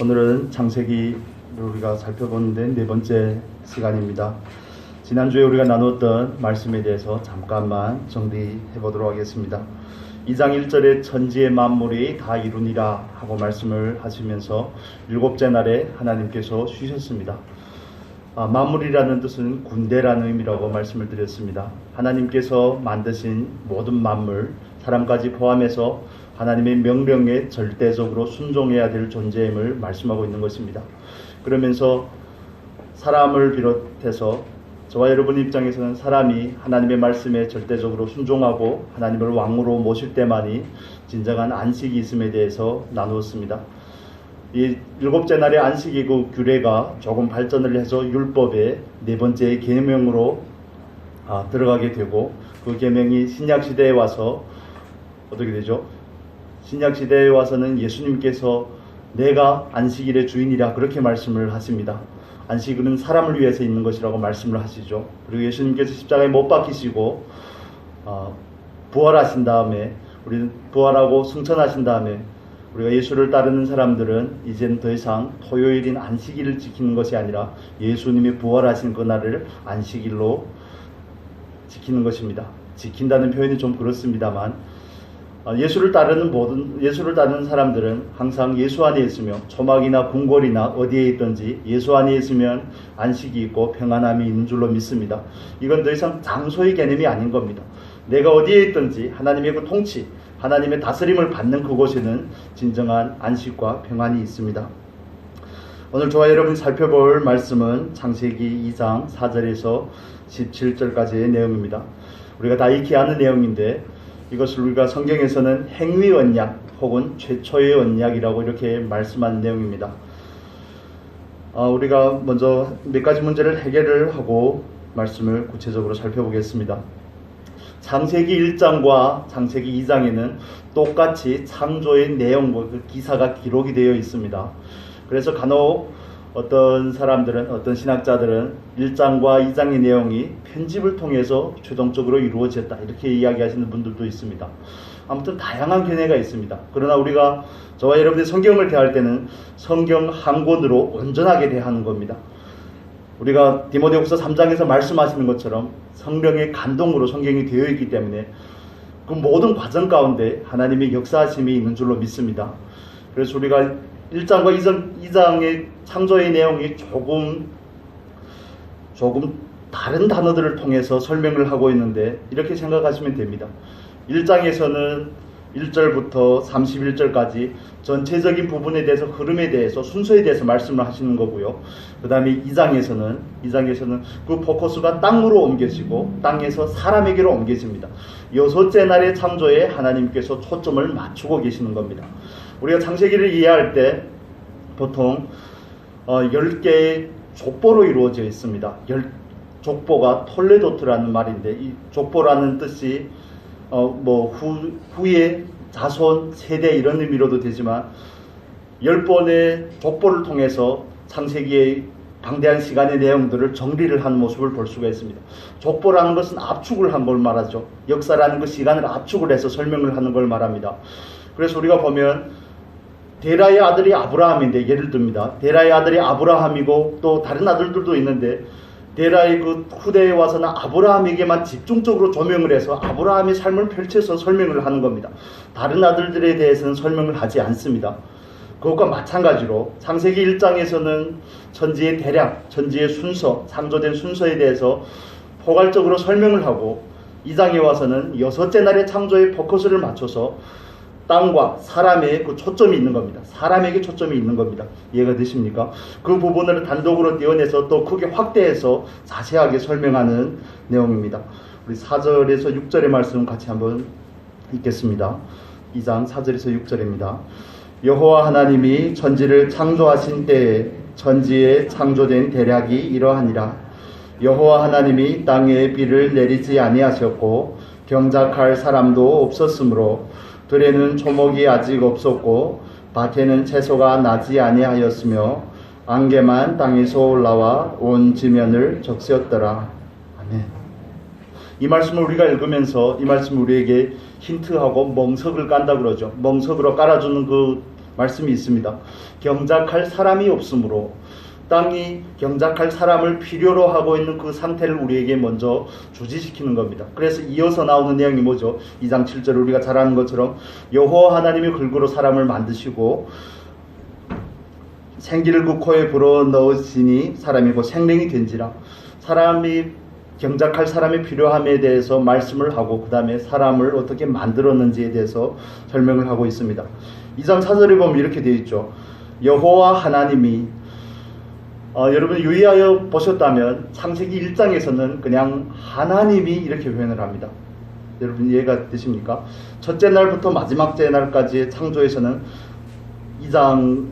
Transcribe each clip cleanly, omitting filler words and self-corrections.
오늘은 창세기를 우리가 살펴보는데 네 번째 시간입니다. 지난주에 우리가 나눴던 말씀에 대해서 잠깐만 정리해 보도록 하겠습니다. 2장 1절에 천지의 만물이 다 이루니라 하고 말씀을 하시면서 일곱째 날에 하나님께서 쉬셨습니다. 만물이라는 뜻은 군대라는 의미라고 말씀을 드렸습니다. 하나님께서 만드신 모든 만물, 사람까지 포함해서 하나님의 명령에 절대적으로 순종해야 될 존재임을 말씀하고 있는 것입니다. 그러면서 사람을 비롯해서 저와 여러분 입장에서는 사람이 하나님의 말씀에 절대적으로 순종하고 하나님을 왕으로 모실 때만이 진정한 안식이 있음에 대해서 나누었습니다. 이 일곱째 날의 안식이 그 규례가 조금 발전을 해서 율법의 네 번째 계명으로 들어가게 되고, 그 계명이 신약시대에 와서 어떻게 되죠? 신약시대에 와서는 예수님께서 내가 안식일의 주인이라 그렇게 말씀을 하십니다. 안식일은 사람을 위해서 있는 것이라고 말씀을 하시죠. 그리고 예수님께서 십자가에 못 박히시고 부활하신 다음에, 우리는 부활하고 승천하신 다음에 우리가 예수를 따르는 사람들은 이제는 더 이상 토요일인 안식일을 지키는 것이 아니라 예수님이 부활하신 그날을 안식일로 지키는 것입니다. 지킨다는 표현이 좀 그렇습니다만, 예수를 따르는 사람들은 항상 예수 안에 있으며 초막이나 궁궐이나 어디에 있든지 예수 안에 있으면 안식이 있고 평안함이 있는 줄로 믿습니다. 이건 더 이상 장소의 개념이 아닌 겁니다. 내가 어디에 있든지 하나님의 그 통치, 하나님의 다스림을 받는 그곳에는 진정한 안식과 평안이 있습니다. 오늘 저와 여러분이 살펴볼 말씀은 창세기 2장 4절에서 17절까지의 내용입니다. 우리가 다 익히 아는 내용인데, 이것을 우리가 성경에서는 행위 언약 혹은 최초의 언약이라고 이렇게 말씀한 내용입니다. 우리가 먼저 몇 가지 문제를 해결을 하고 말씀을 구체적으로 살펴보겠습니다. 창세기 1장과 창세기 2장에는 똑같이 창조의 내용과 그 기사가 기록이 되어 있습니다. 그래서 간혹 어떤 사람들은, 어떤 신학자들은 1장과 2장의 내용이 편집을 통해서 최종적으로 이루어졌다 이렇게 이야기하시는 분들도 있습니다. 아무튼 다양한 견해가 있습니다. 그러나 우리가, 저와 여러분들이 성경을 대할 때는 성경 한 권으로 온전하게 대하는 겁니다. 우리가 디모데후서 3장에서 말씀하시는 것처럼 성령의 감동으로 성경이 되어 있기 때문에 그 모든 과정 가운데 하나님의 역사하심이 있는 줄로 믿습니다. 그래서 우리가 1장과 2장의 창조의 내용이 조금 다른 단어들을 통해서 설명을 하고 있는데, 이렇게 생각하시면 됩니다. 1장에서는 1절부터 31절까지 전체적인 부분에 대해서, 흐름에 대해서, 순서에 대해서 말씀을 하시는 거고요. 그 다음에 2장에서는 그 포커스가 땅으로 옮겨지고 땅에서 사람에게로 옮겨집니다. 여섯째 날의 창조에 하나님께서 초점을 맞추고 계시는 겁니다. 우리가 창세기를 이해할 때 보통 10개의 족보로 이루어져 있습니다. 족보가 톨레도트라는 말인데, 이 족보라는 뜻이 후의 자손, 세대 이런 의미로도 되지만 10번의 족보를 통해서 창세기의 방대한 시간의 내용들을 정리를 한 모습을 볼 수가 있습니다. 족보라는 것은 압축을 한 걸 말하죠. 역사라는 그 시간을 압축을 해서 설명을 하는 걸 말합니다. 그래서 우리가 보면 데라의 아들이 아브라함인데, 예를 듭니다. 데라의 아들이 아브라함이고 또 다른 아들들도 있는데, 데라의 그 후대에 와서는 아브라함에게만 집중적으로 조명을 해서 아브라함의 삶을 펼쳐서 설명을 하는 겁니다. 다른 아들들에 대해서는 설명을 하지 않습니다. 그것과 마찬가지로 창세기 1장에서는 천지의 대략, 천지의 순서, 창조된 순서에 대해서 포괄적으로 설명을 하고, 2장에 와서는 여섯째 날의 창조에 포커스를 맞춰서 땅과 사람의 그 초점이 있는 겁니다. 사람에게 초점이 있는 겁니다. 이해가 되십니까? 그 부분을 단독으로 떼어내서 또 크게 확대해서 자세하게 설명하는 내용입니다. 우리 4절에서 6절의 말씀 같이 한번 읽겠습니다. 2장 4절에서 6절입니다. 여호와 하나님이 천지를 창조하신 때에 천지에 창조된 대략이 이러하니라. 여호와 하나님이 땅에 비를 내리지 아니하셨고 경작할 사람도 없었으므로 들에는 초목이 아직 없었고 밭에는 채소가 나지 아니하였으며 안개만 땅에서 올라와 온 지면을 적시었더라. 아멘. 이 말씀을 우리가 읽으면서 이 말씀을 우리에게 힌트하고 멍석을 깐다 그러죠. 멍석으로 깔아주는 그 말씀이 있습니다. 경작할 사람이 없으므로 땅이 경작할 사람을 필요로 하고 있는 그 상태를 우리에게 먼저 주지시키는 겁니다. 그래서 이어서 나오는 내용이 뭐죠? 2장 7절 우리가 잘 아는 것처럼 여호와 하나님이 흙으로 사람을 만드시고 생기를 그 코에 불어넣으시니 사람이 곧 생명이 된지라. 사람이 경작할 사람이 필요함에 대해서 말씀을 하고 그 다음에 사람을 어떻게 만들었는지에 대해서 설명을 하고 있습니다. 2장 4절에 보면 이렇게 되어 있죠. 여호와 하나님이 여러분 유의하여 보셨다면 창세기 1장에서는 그냥 하나님이 이렇게 표현을 합니다. 여러분 이해가 되십니까? 첫째 날부터 마지막 날까지의 창조에서는 1장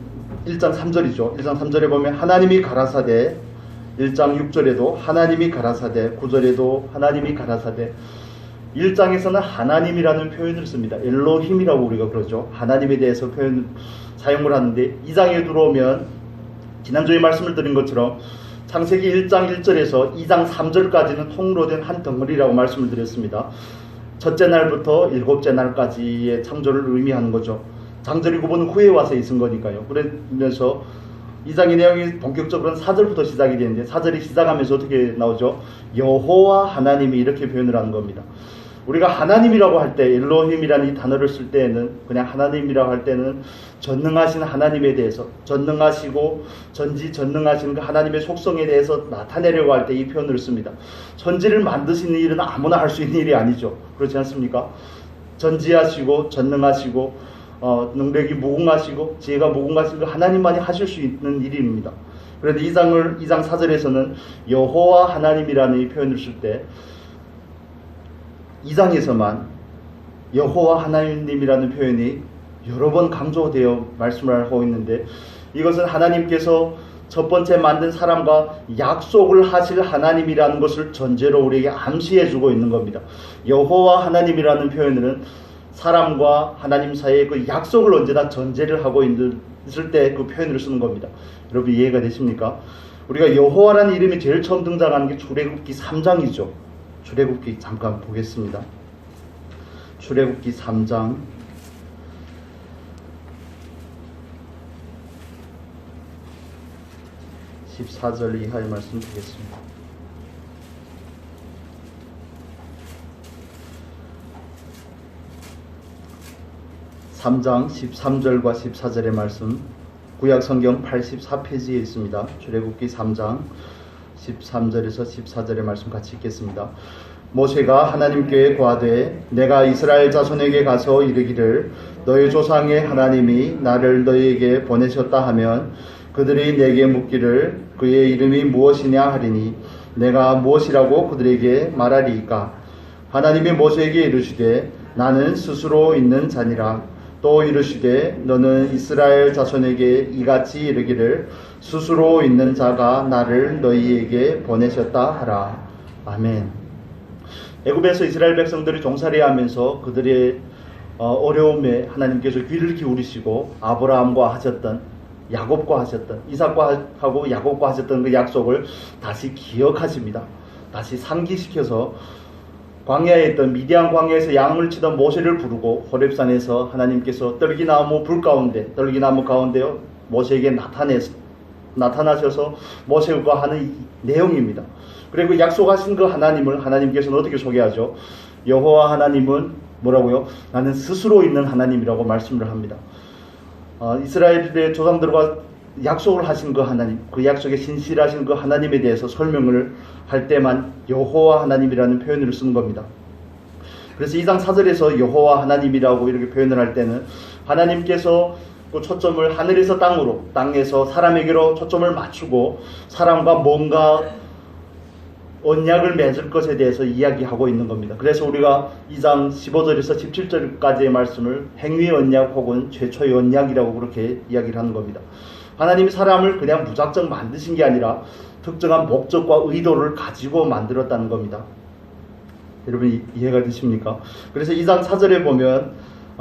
3절이죠. 1장 3절에 보면 하나님이 가라사대, 1장 6절에도 하나님이 가라사대, 9절에도 하나님이 가라사대. 1장에서는 하나님이라는 표현을 씁니다. 엘로힘이라고 우리가 그러죠. 하나님에 대해서 사용을 하는데 2장에 들어오면 지난주에 말씀을 드린 것처럼 창세기 1장 1절에서 2장 3절까지는 통으로 된 한 덩어리라고 말씀을 드렸습니다. 첫째 날부터 일곱째 날까지의 창조를 의미하는 거죠. 장절이 9번 후에 와서 있은 거니까요. 그러면서 2장의 내용이 본격적으로는 4절부터 시작이 되는데 4절이 시작하면서 어떻게 나오죠? 여호와 하나님이 이렇게 표현을 하는 겁니다. 우리가 하나님이라고 할 때 엘로힘이라는 이 단어를 쓸 때에는 그냥 하나님이라고 할 때는 전능하신 하나님에 대해서 전능하시고 전지전능하신 그 하나님의 속성에 대해서 나타내려고 할 때 이 표현을 씁니다. 천지를 만드시는 일은 아무나 할 수 있는 일이 아니죠. 그렇지 않습니까? 전지하시고 전능하시고 능력이 무궁하시고 지혜가 무궁하신 그 하나님만이 하실 수 있는 일입니다. 그런데 2장 4절에서는 여호와 하나님이라는 이 표현을 쓸 때 2장에서만 여호와 하나님이라는 표현이 여러 번 강조되어 말씀을 하고 있는데 이것은 하나님께서 첫 번째 만든 사람과 약속을 하실 하나님이라는 것을 전제로 우리에게 암시해주고 있는 겁니다. 여호와 하나님이라는 표현은 사람과 하나님 사이의 그 약속을 언제나 전제를 하고 있을 때 그 표현을 쓰는 겁니다. 여러분 이해가 되십니까? 우리가 여호와라는 이름이 제일 처음 등장하는 게 출애굽기 3장이죠. 출애굽기 잠깐 보겠습니다. 출애굽기 3장 14절 이하의 말씀 드리겠습니다. (3장) 13절과 14절의 말씀 구약성경 84페이지에 있습니다. 출애굽기 3장 13절에서 14절의 말씀 같이 읽겠습니다. 모세가 하나님께 고하되 내가 이스라엘 자손에게 가서 이르기를 너희 조상의 하나님이 나를 너희에게 보내셨다 하면 그들이 내게 묻기를 그의 이름이 무엇이냐 하리니 내가 무엇이라고 그들에게 말하리이까. 하나님이 모세에게 이르시되 나는 스스로 있는 자니라. 또 이르시되 너는 이스라엘 자손에게 이같이 이르기를 스스로 있는 자가 나를 너희에게 보내셨다 하라. 아멘. 애굽에서 이스라엘 백성들이 종살이하면서 그들의 어려움에 하나님께서 귀를 기울이시고 아브라함과 하셨던 야곱과 하셨던 이삭과 하고 야곱과 하셨던 그 약속을 다시 기억하십니다. 다시 상기시켜서 광야에 있던 미디안 광야에서 양을 치던 모세를 부르고 호렙산에서 하나님께서 떨기나무 가운데요 모세에게 나타나셔서 모세와 하는 내용입니다. 그리고 약속하신 그 하나님을 하나님께서는 어떻게 소개하죠? 여호와 하나님은 뭐라고요? 나는 스스로 있는 하나님이라고 말씀을 합니다. 이스라엘의 조상들과 약속을 하신 그 하나님, 그 약속에 신실하신 그 하나님에 대해서 설명을 할 때만 여호와 하나님이라는 표현을 쓰는 겁니다. 그래서 2장 4절에서 여호와 하나님이라고 이렇게 표현을 할 때는 하나님께서 그 초점을 하늘에서 땅으로, 땅에서 사람에게로 초점을 맞추고 사람과 뭔가 언약을 맺을 것에 대해서 이야기하고 있는 겁니다. 그래서 우리가 2장 15절에서 17절까지의 말씀을 행위 언약 혹은 최초의 언약이라고 그렇게 이야기를 하는 겁니다. 하나님이 사람을 그냥 무작정 만드신 게 아니라 특정한 목적과 의도를 가지고 만들었다는 겁니다. 여러분 이해가 되십니까? 그래서 2장 4절에 보면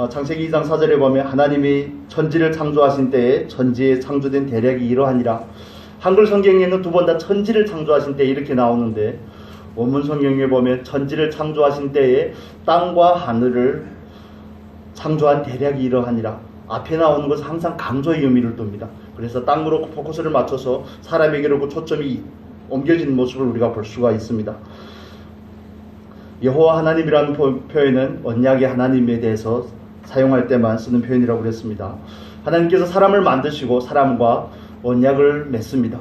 창세기 2장 4절에 보면 하나님이 천지를 창조하신 때에 천지에 창조된 대략이 이러하니라. 한글 성경에는 두 번 다 천지를 창조하신 때 이렇게 나오는데 원문 성경에 보면 천지를 창조하신 때에 땅과 하늘을 창조한 대략이 이러하니라. 앞에 나오는 것은 항상 강조의 의미를 둡니다. 그래서 땅으로 포커스를 맞춰서 사람에게로 그 초점이 옮겨지는 모습을 우리가 볼 수가 있습니다. 여호와 하나님이라는 표현은 언약의 하나님에 대해서 사용할 때만 쓰는 표현이라고 그랬습니다. 하나님께서 사람을 만드시고 사람과 언약을 맺습니다.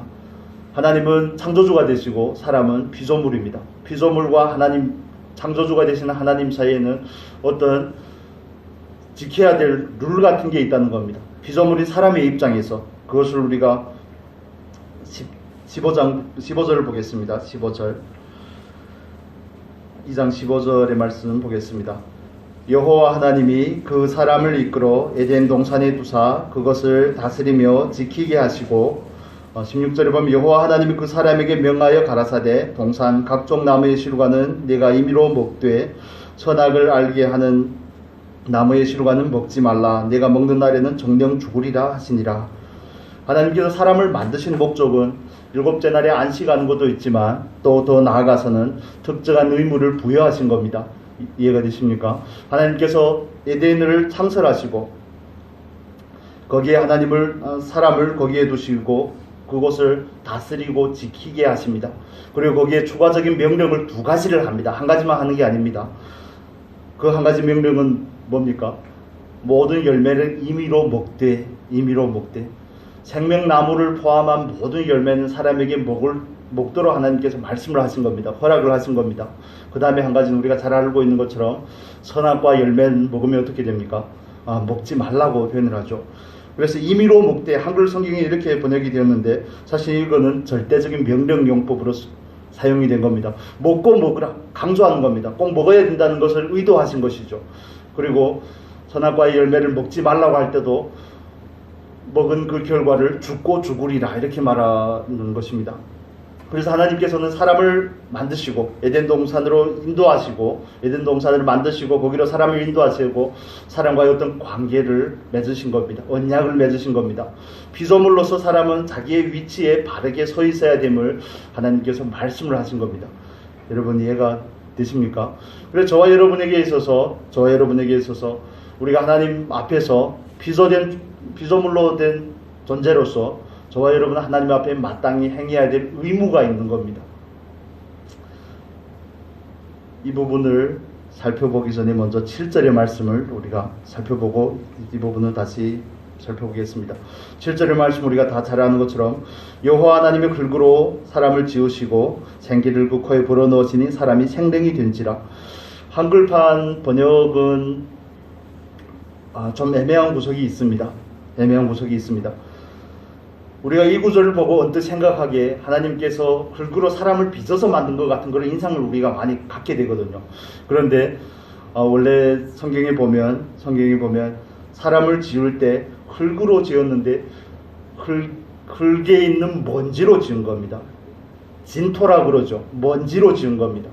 하나님은 창조주가 되시고 사람은 피조물입니다. 피조물과 하나님, 창조주가 되시는 하나님 사이에는 어떤 지켜야 될 룰 같은 게 있다는 겁니다. 피조물인 사람의 입장에서 그것을 우리가 15절을 보겠습니다. 15절 2장 15절의 말씀 보겠습니다. 여호와 하나님이 그 사람을 이끌어 에덴 동산에 두사 그것을 다스리며 지키게 하시고 16절에 보면 여호와 하나님이 그 사람에게 명하여 가라사대 동산 각종 나무의 시루가는 네가 임의로 먹되 선악을 알게 하는 나무의 시루가는 먹지 말라. 네가 먹는 날에는 정령 죽으리라 하시니라. 하나님께서 사람을 만드신 목적은 일곱째 날에 안식하는 것도 있지만 또 더 나아가서는 특정한 의무를 부여하신 겁니다. 이해가 되십니까? 하나님께서 에덴을 창설하시고 거기에 사람을 거기에 두시고 그곳을 다스리고 지키게 하십니다. 그리고 거기에 추가적인 명령을 두 가지를 합니다. 한 가지만 하는 게 아닙니다. 그 한 가지 명령은 뭡니까? 모든 열매를 임의로 먹되 생명나무를 포함한 모든 열매는 사람에게 먹도록 하나님께서 말씀을 하신 겁니다. 허락을 하신 겁니다. 그 다음에 한 가지는 우리가 잘 알고 있는 것처럼 선악과 열매는 먹으면 어떻게 됩니까? 먹지 말라고 표현을 하죠. 그래서 임의로 먹되 한글 성경에 이렇게 번역이 되었는데 사실 이거는 절대적인 명령용법으로 사용이 된 겁니다. 먹고 먹으라 강조하는 겁니다. 꼭 먹어야 된다는 것을 의도하신 것이죠. 그리고 선악과의 열매를 먹지 말라고 할 때도 먹은 그 결과를 죽고 죽으리라 이렇게 말하는 것입니다. 그래서 하나님께서는 사람을 만드시고 에덴 동산으로 인도하시고 에덴 동산을 만드시고 거기로 사람을 인도하시고 사람과의 어떤 관계를 맺으신 겁니다. 언약을 맺으신 겁니다. 피조물로서 사람은 자기의 위치에 바르게 서 있어야 됨을 하나님께서 말씀을 하신 겁니다. 여러분 이해가 되십니까? 그래서 저와 여러분에게 있어서 우리가 하나님 앞에서 피조물로 된 존재로서 저와 여러분은 하나님 앞에 마땅히 행해야 될 의무가 있는 겁니다. 이 부분을 살펴보기 전에 먼저 7절의 말씀을 우리가 살펴보고 이 부분을 다시 살펴보겠습니다. 7절의 말씀 우리가 다 잘 아는 것처럼 여호와 하나님의 글구로 사람을 지으시고 생기를 그 코에 불어넣으시니 사람이 생명이 된지라. 한글판 번역은 좀 애매한 구석이 있습니다. 우리가 이 구절을 보고 언뜻 생각하기에 하나님께서 글구로 사람을 빚어서 만든 것 같은 그런 인상을 우리가 많이 갖게 되거든요. 그런데 원래 성경에 보면 사람을 지을 때 흙으로 지었는데 흙에 있는 먼지로 지은 겁니다. 진토라 그러죠. 먼지로 지은 겁니다.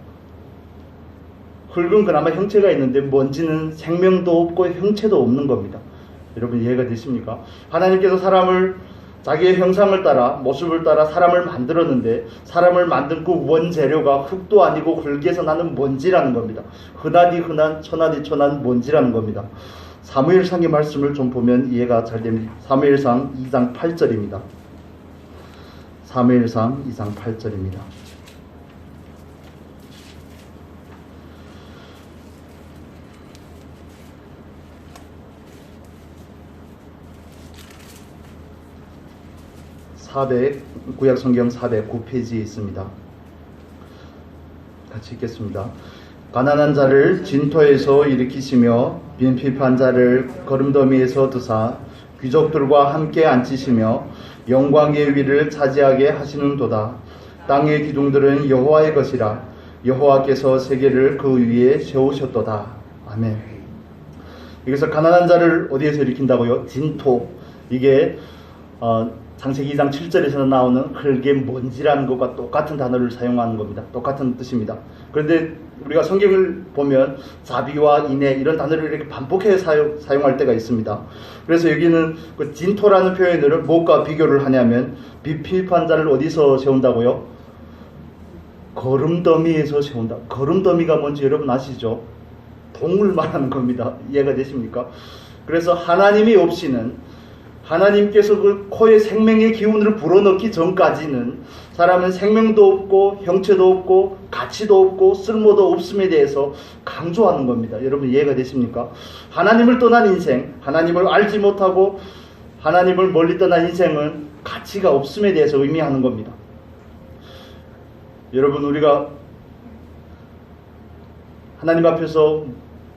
흙은 그나마 형체가 있는데 먼지는 생명도 없고 형체도 없는 겁니다. 여러분 이해가 되십니까? 하나님께서 사람을 자기의 형상을 따라 모습을 따라 사람을 만들었는데 사람을 만든 그 원재료가 흙도 아니고 흙에서 나는 먼지라는 겁니다. 흔하디 흔한 천하디 천한 먼지라는 겁니다. 사무엘상의 말씀을 좀 보면 이해가 잘 됩니다. 사무엘상 2장 8절입니다. 사무엘상 2장 8절입니다. 구약성경 409페이지에 있습니다. 같이 읽겠습니다. 가난한 자를 진토에서 일으키시며 빈핍한 자를 거름더미에서 드사 귀족들과 함께 앉히시며 영광의 위를 차지하게 하시는도다. 땅의 기둥들은 여호와의 것이라. 여호와께서 세계를 그 위에 세우셨도다. 아멘. 여기서 가난한 자를 어디에서 일으킨다고요? 진토. 이게 창세기 2장 7절에서 나오는 흙의 먼지라는 것과 똑같은 단어를 사용하는 겁니다. 똑같은 뜻입니다. 그런데 우리가 성경을 보면 자비와 인애 이런 단어를 이렇게 반복해서 사용할 때가 있습니다. 그래서 여기는 그 진토라는 표현을 무엇과 비교를 하냐면 빈핍한 자를 어디서 세운다고요? 거름더미에서 세운다. 거름더미가 뭔지 여러분 아시죠? 동을 말하는 겁니다. 이해가 되십니까? 그래서 하나님이 없이는, 하나님께서 그 코에 생명의 기운을 불어넣기 전까지는 사람은 생명도 없고 형체도 없고 가치도 없고 쓸모도 없음에 대해서 강조하는 겁니다. 여러분 이해가 되십니까? 하나님을 떠난 인생, 하나님을 알지 못하고 하나님을 멀리 떠난 인생은 가치가 없음에 대해서 의미하는 겁니다. 여러분, 우리가 하나님 앞에서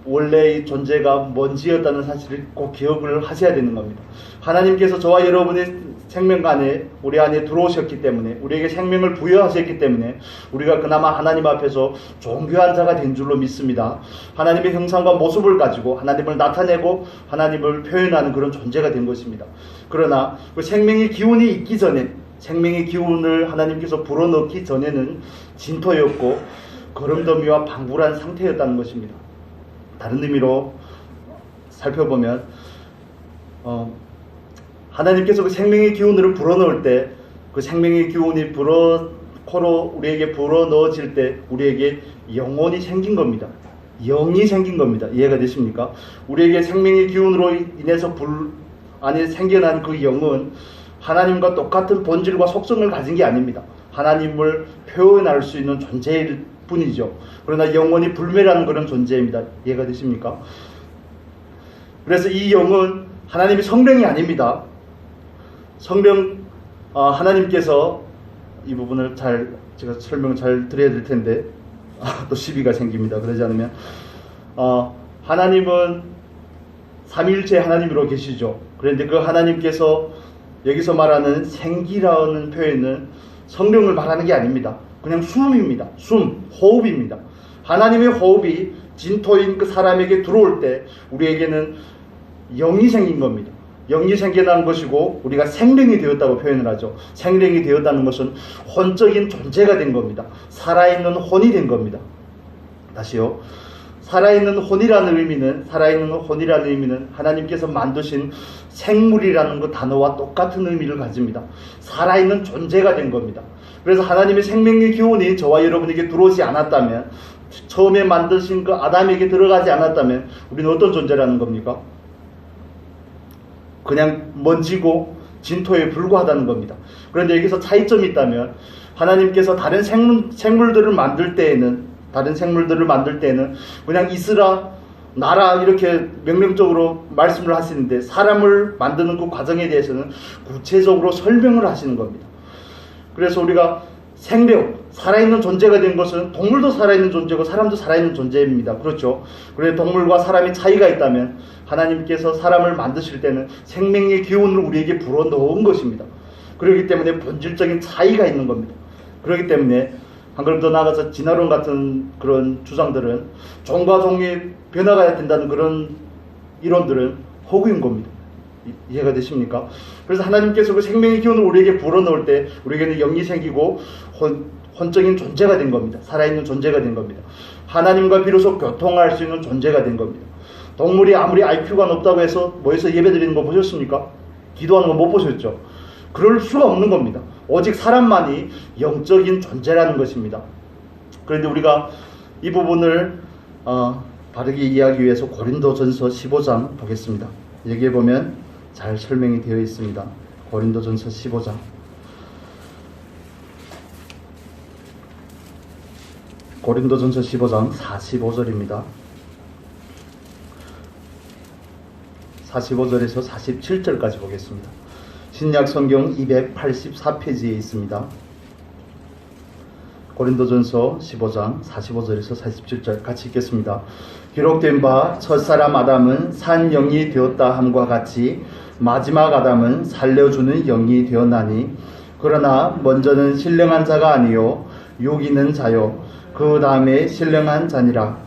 원래의 존재가 뭔지였다는 사실을 꼭 기억을 하셔야 되는 겁니다. 하나님께서 저와 여러분의 생명관에, 우리 안에 들어오셨기 때문에, 우리에게 생명을 부여하셨기 때문에 우리가 그나마 하나님 앞에서 존귀한 자가 된 줄로 믿습니다. 하나님의 형상과 모습을 가지고 하나님을 나타내고 하나님을 표현하는 그런 존재가 된 것입니다. 그러나 그 생명의 기운이 있기 전에, 생명의 기운을 하나님께서 불어넣기 전에는 진토였고 거름더미와 방불한 상태였다는 것입니다. 다른 의미로 살펴보면 하나님께서 그 생명의 기운을 불어넣을 때, 그 생명의 기운이 코로 우리에게 불어넣어질 때 우리에게 영혼이 생긴 겁니다. 영이 생긴 겁니다. 이해가 되십니까? 우리에게 생명의 기운으로 인해서 안에 생겨난 그 영은 하나님과 똑같은 본질과 속성을 가진 게 아닙니다. 하나님을 표현할 수 있는 존재일 뿐이죠. 그러나 영원히 불멸하는 그런 존재입니다. 이해가 되십니까? 그래서 이 영은 하나님의 성령이 아닙니다. 하나님께서 이 부분을 제가 설명을 잘 드려야 될 텐데 또 시비가 생깁니다. 그러지 않으면 하나님은 삼위일체 하나님으로 계시죠. 그런데 그 하나님께서 여기서 말하는 생기라는 표현은 성령을 말하는 게 아닙니다. 그냥 숨입니다. 호흡입니다. 하나님의 호흡이 진토인 그 사람에게 들어올 때 우리에게는 영이 생긴 겁니다. 영이 생겨난 것이고 우리가 생명이 되었다고 표현을 하죠. 생명이 되었다는 것은 혼적인 존재가 된 겁니다. 살아있는 혼이 된 겁니다. 다시요. 살아있는 혼이라는 의미는 하나님께서 만드신 생물이라는 그 단어와 똑같은 의미를 가집니다. 살아있는 존재가 된 겁니다. 그래서 하나님의 생명의 기운이 저와 여러분에게 들어오지 않았다면, 처음에 만드신 그 아담에게 들어가지 않았다면 우리는 어떤 존재라는 겁니까? 그냥 먼지고 진토에 불과하다는 겁니다. 그런데 여기서 차이점이 있다면, 하나님께서 다른 생물들을 만들 때에는 그냥 있으라, 나라 이렇게 명령적으로 말씀을 하시는데, 사람을 만드는 그 과정에 대해서는 구체적으로 설명을 하시는 겁니다. 그래서 우리가 살아있는 존재가 된 것은, 동물도 살아있는 존재고 사람도 살아있는 존재입니다. 그렇죠? 그래서 동물과 사람이 차이가 있다면 하나님께서 사람을 만드실 때는 생명의 기운을 우리에게 불어넣은 것입니다. 그렇기 때문에 본질적인 차이가 있는 겁니다. 그렇기 때문에 한 걸음 더 나아가서 진화론 같은 그런 주장들은, 종과 종이 변화가 된다는 그런 이론들은 허구인 겁니다. 이해가 되십니까? 그래서 하나님께서 그 생명의 기운을 우리에게 불어넣을 때 우리에게는 영이 생기고 혼적인 존재가 된 겁니다. 살아있는 존재가 된 겁니다. 하나님과 비로소 교통할 수 있는 존재가 된 겁니다. 동물이 아무리 IQ가 높다고 해서 모여서 예배드리는 거 보셨습니까? 기도하는 거 못 보셨죠? 그럴 수가 없는 겁니다. 오직 사람만이 영적인 존재라는 것입니다. 그런데 우리가 이 부분을 바르게 이해하기 위해서 고린도전서 15장 보겠습니다. 여기에 보면 잘 설명이 되어 있습니다. 고린도전서 15장. 고린도전서 15장 45절입니다. 45절에서 47절까지 보겠습니다. 신약 성경 284페이지에 있습니다. 고린도전서 15장 45절에서 47절 같이 읽겠습니다. 기록된 바 첫사람 아담은 산 영이 되었다 함과 같이 마지막 아담은 살려주는 영이 되었나니, 그러나 먼저는 신령한 자가 아니요 욕이는 자요 그 다음에 신령한 자니라.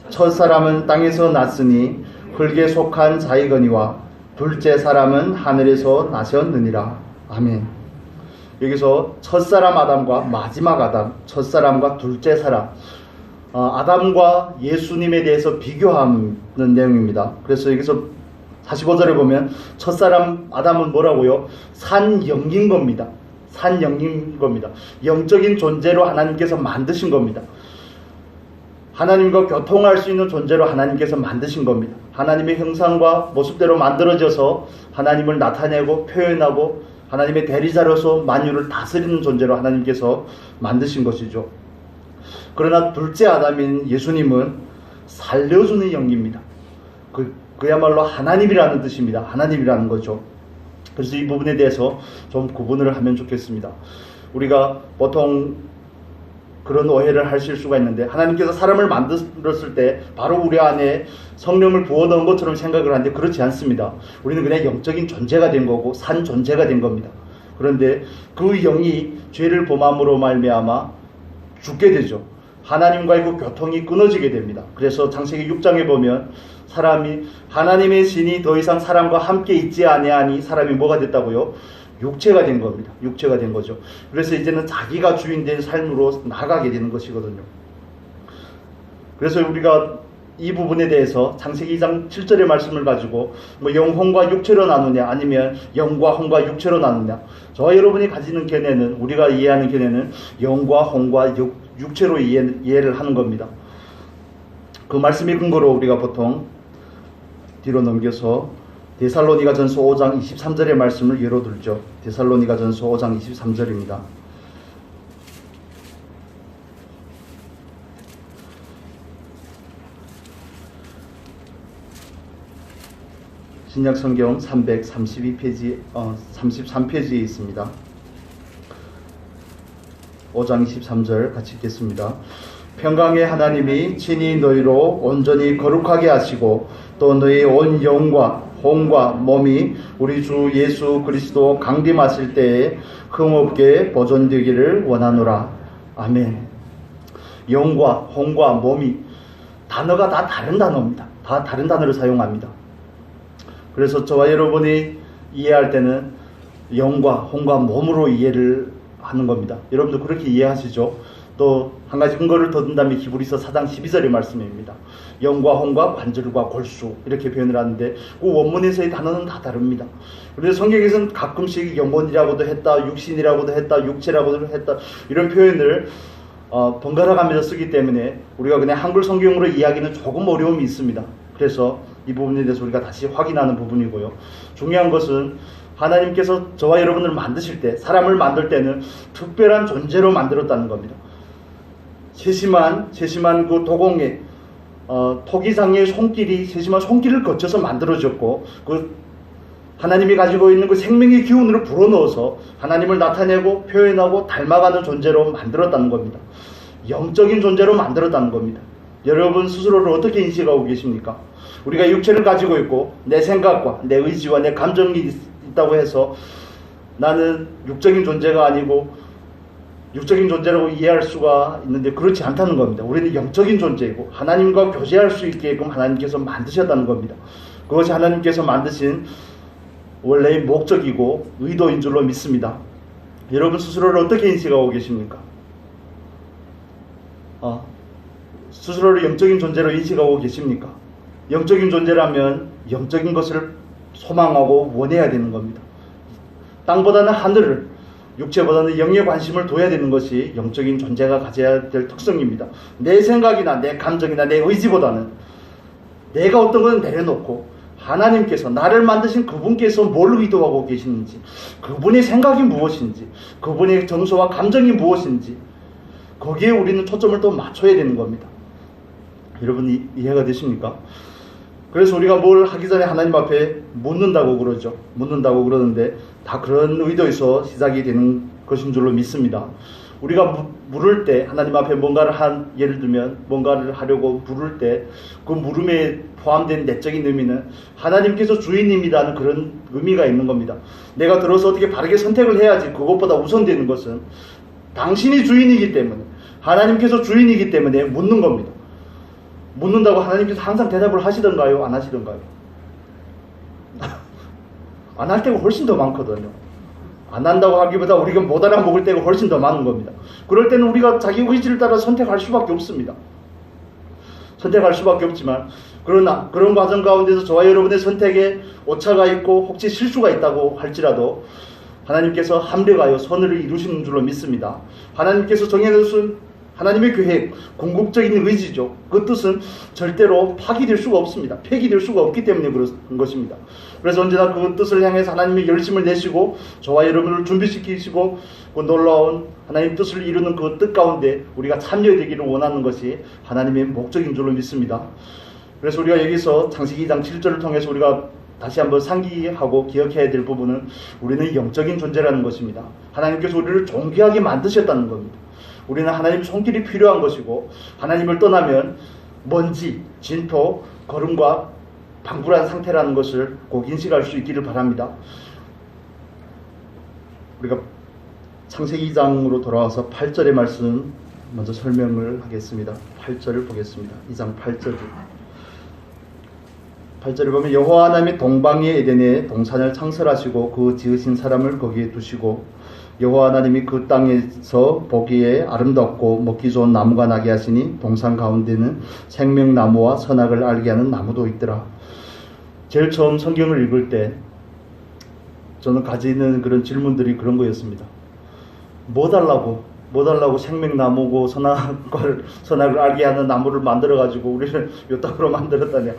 첫사람은 땅에서 났으니 흙에 속한 자이거니와 둘째 사람은 하늘에서 나셨느니라. 아멘. 여기서 첫사람 아담과 마지막 아담, 첫사람과 둘째 사람, 아담과 예수님에 대해서 비교하는 내용입니다. 그래서 여기서 45절에 보면 첫사람 아담은 뭐라고요? 산영인 겁니다. 산영인 겁니다. 영적인 존재로 하나님께서 만드신 겁니다. 하나님과 교통할 수 있는 존재로 하나님께서 만드신 겁니다. 하나님의 형상과 모습대로 만들어져서 하나님을 나타내고 표현하고 하나님의 대리자로서 만유를 다스리는 존재로 하나님께서 만드신 것이죠. 그러나 둘째 아담인 예수님은 살려주는 영입니다. 그야말로 하나님이라는 뜻입니다. 하나님이라는 거죠. 그래서 이 부분에 대해서 좀 구분을 하면 좋겠습니다. 우리가 보통 그런 오해를 하실 수가 있는데, 하나님께서 사람을 만들었을 때 바로 우리 안에 성령을 부어넣은 것처럼 생각을 하는데 그렇지 않습니다. 우리는 그냥 영적인 존재가 된 거고 산 존재가 된 겁니다. 그런데 그 영이 죄를 범함으로 말미암아 죽게 되죠. 하나님과의 그 교통이 끊어지게 됩니다. 그래서 창세기 6장에 보면 사람이 하나님의 신이 더 이상 사람과 함께 있지 아니하니 사람이 뭐가 됐다고요? 육체가 된 겁니다. 육체가 된 거죠. 그래서 이제는 자기가 주인된 삶으로 나가게 되는 것이거든요. 그래서 우리가 이 부분에 대해서 창세기 2장 7절의 말씀을 가지고 뭐 영혼과 육체로 나누냐 아니면 영과 혼과 육체로 나누냐, 저와 여러분이 가지는 견해는, 우리가 이해하는 견해는 영과 혼과 육체로 이해를 하는 겁니다. 그 말씀의 근거로 우리가 보통 뒤로 넘겨서 데살로니가전서 5장 23절의 말씀을 열어둘죠. 데살로니가전서 5장 23절입니다. 신약성경 332페이지, 33페이지에 있습니다. 5장 23절 같이 읽겠습니다. 평강의 하나님이 친히 너희로 온전히 거룩하게 하시고 또 너희 온 영과 혼과 몸이 우리 주 예수 그리스도 강림하실 때에 흠없게 보존되기를 원하노라. 아멘. 영과 혼과 몸이, 단어가 다 다른 단어입니다. 다 다른 단어를 사용합니다. 그래서 저와 여러분이 이해할 때는 영과 혼과 몸으로 이해를 하는 겁니다. 여러분도 그렇게 이해하시죠? 또 한 가지 근거를 더 든다면 히브리서 4장 12절의 말씀입니다. 영과 혼과 관절과 골수 이렇게 표현을 하는데 그 원문에서의 단어는 다 다릅니다. 그래서 성경에서는 가끔씩 영혼이라고도 했다, 육신이라고도 했다, 육체라고도 했다, 이런 표현을 번갈아 가면서 쓰기 때문에 우리가 그냥 한글 성경으로 이야기는 조금 어려움이 있습니다. 그래서 이 부분에 대해서 우리가 다시 확인하는 부분이고요. 중요한 것은 하나님께서 저와 여러분을 만드실 때, 사람을 만들 때는 특별한 존재로 만들었다는 겁니다. 세심한 그 도공에 토기장의 손길이, 세심한 손길을 거쳐서 만들어졌고, 그 하나님이 가지고 있는 그 생명의 기운으로 불어넣어서 하나님을 나타내고 표현하고 닮아가는 존재로 만들었다는 겁니다. 영적인 존재로 만들었다는 겁니다. 여러분 스스로를 어떻게 인식하고 계십니까? 우리가 육체를 가지고 있고 내 생각과 내 의지와 내 감정이 있다고 해서 나는 육적인 존재가 아니고 육적인 존재라고 이해할 수가 있는데 그렇지 않다는 겁니다. 우리는 영적인 존재이고 하나님과 교제할 수 있게끔 하나님께서 만드셨다는 겁니다. 그것이 하나님께서 만드신 원래의 목적이고 의도인 줄로 믿습니다. 여러분 스스로를 어떻게 인식하고 계십니까? 스스로를 영적인 존재로 인식하고 계십니까? 영적인 존재라면 영적인 것을 소망하고 원해야 되는 겁니다. 땅보다는 하늘을, 육체보다는 영에 관심을 둬야 되는 것이 영적인 존재가 가져야 될 특성입니다. 내 생각이나 내 감정이나 내 의지보다는 내가 어떤 것을 내려놓고 하나님께서, 나를 만드신 그분께서 뭘 의도하고 계시는지, 그분의 생각이 무엇인지, 그분의 정서와 감정이 무엇인지, 거기에 우리는 초점을 또 맞춰야 되는 겁니다. 여러분 이해가 되십니까? 그래서 우리가 뭘 하기 전에 하나님 앞에 묻는다고 그러죠. 묻는다고 그러는데 다 그런 의도에서 시작이 되는 것인 줄로 믿습니다. 우리가 물을 때 하나님 앞에 뭔가를 예를 들면 뭔가를 하려고 물을 때 그 물음에 포함된 내적인 의미는 하나님께서 주인님이라는 그런 의미가 있는 겁니다. 내가 들어서 어떻게 바르게 선택을 해야지, 그것보다 우선되는 것은 당신이 주인이기 때문에, 하나님께서 주인이기 때문에 묻는 겁니다. 묻는다고 하나님께서 항상 대답을 하시던가요? 안 하시던가요? 안 할 때가 훨씬 더 많거든요. 안 한다고 하기보다 우리가 못 알아먹을 때가 훨씬 더 많은 겁니다. 그럴 때는 우리가 자기 의지를 따라 선택할 수밖에 없습니다. 선택할 수밖에 없지만, 그러나 그런 과정 가운데서 저와 여러분의 선택에 오차가 있고 혹시 실수가 있다고 할지라도 하나님께서 합력하여 선을 이루시는 줄로 믿습니다. 하나님께서 정해놓으신 하나님의 계획, 궁극적인 의지죠. 그 뜻은 절대로 파기될 수가 없습니다. 폐기될 수가 없기 때문에 그런 것입니다. 그래서 언제나 그 뜻을 향해서 하나님의 열심을 내시고 저와 여러분을 준비시키시고 그 놀라운 하나님 뜻을 이루는 그 뜻 가운데 우리가 참여되기를 원하는 것이 하나님의 목적인 줄로 믿습니다. 그래서 우리가 여기서 창세기 2장 7절을 통해서 우리가 다시 한번 상기하고 기억해야 될 부분은 우리는 영적인 존재라는 것입니다. 하나님께서 우리를 존귀하게 만드셨다는 겁니다. 우리는 하나님 손길이 필요한 것이고 하나님을 떠나면 먼지, 진토, 거름과 방불한 상태라는 것을 꼭 인식할 수 있기를 바랍니다. 우리가 창세기 2장으로 돌아와서 8절의 말씀 먼저 설명을 하겠습니다. 8절을 보겠습니다. 2장 8절. 8절에 보면 여호와 하나님이 동방의 에덴에 동산을 창설하시고 그 지으신 사람을 거기에 두시고 여호와 하나님이 그 땅에서 보기에 아름답고 먹기 좋은 나무가 나게 하시니 동산 가운데는 생명나무와 선악을 알게 하는 나무도 있더라. 제일 처음 성경을 읽을 때 저는 가지는 그런 질문들이 그런 거였습니다. 뭐 달라고 생명나무고 선악을 알게 하는 나무를 만들어가지고 우리를 요땅으로 만들었다냐.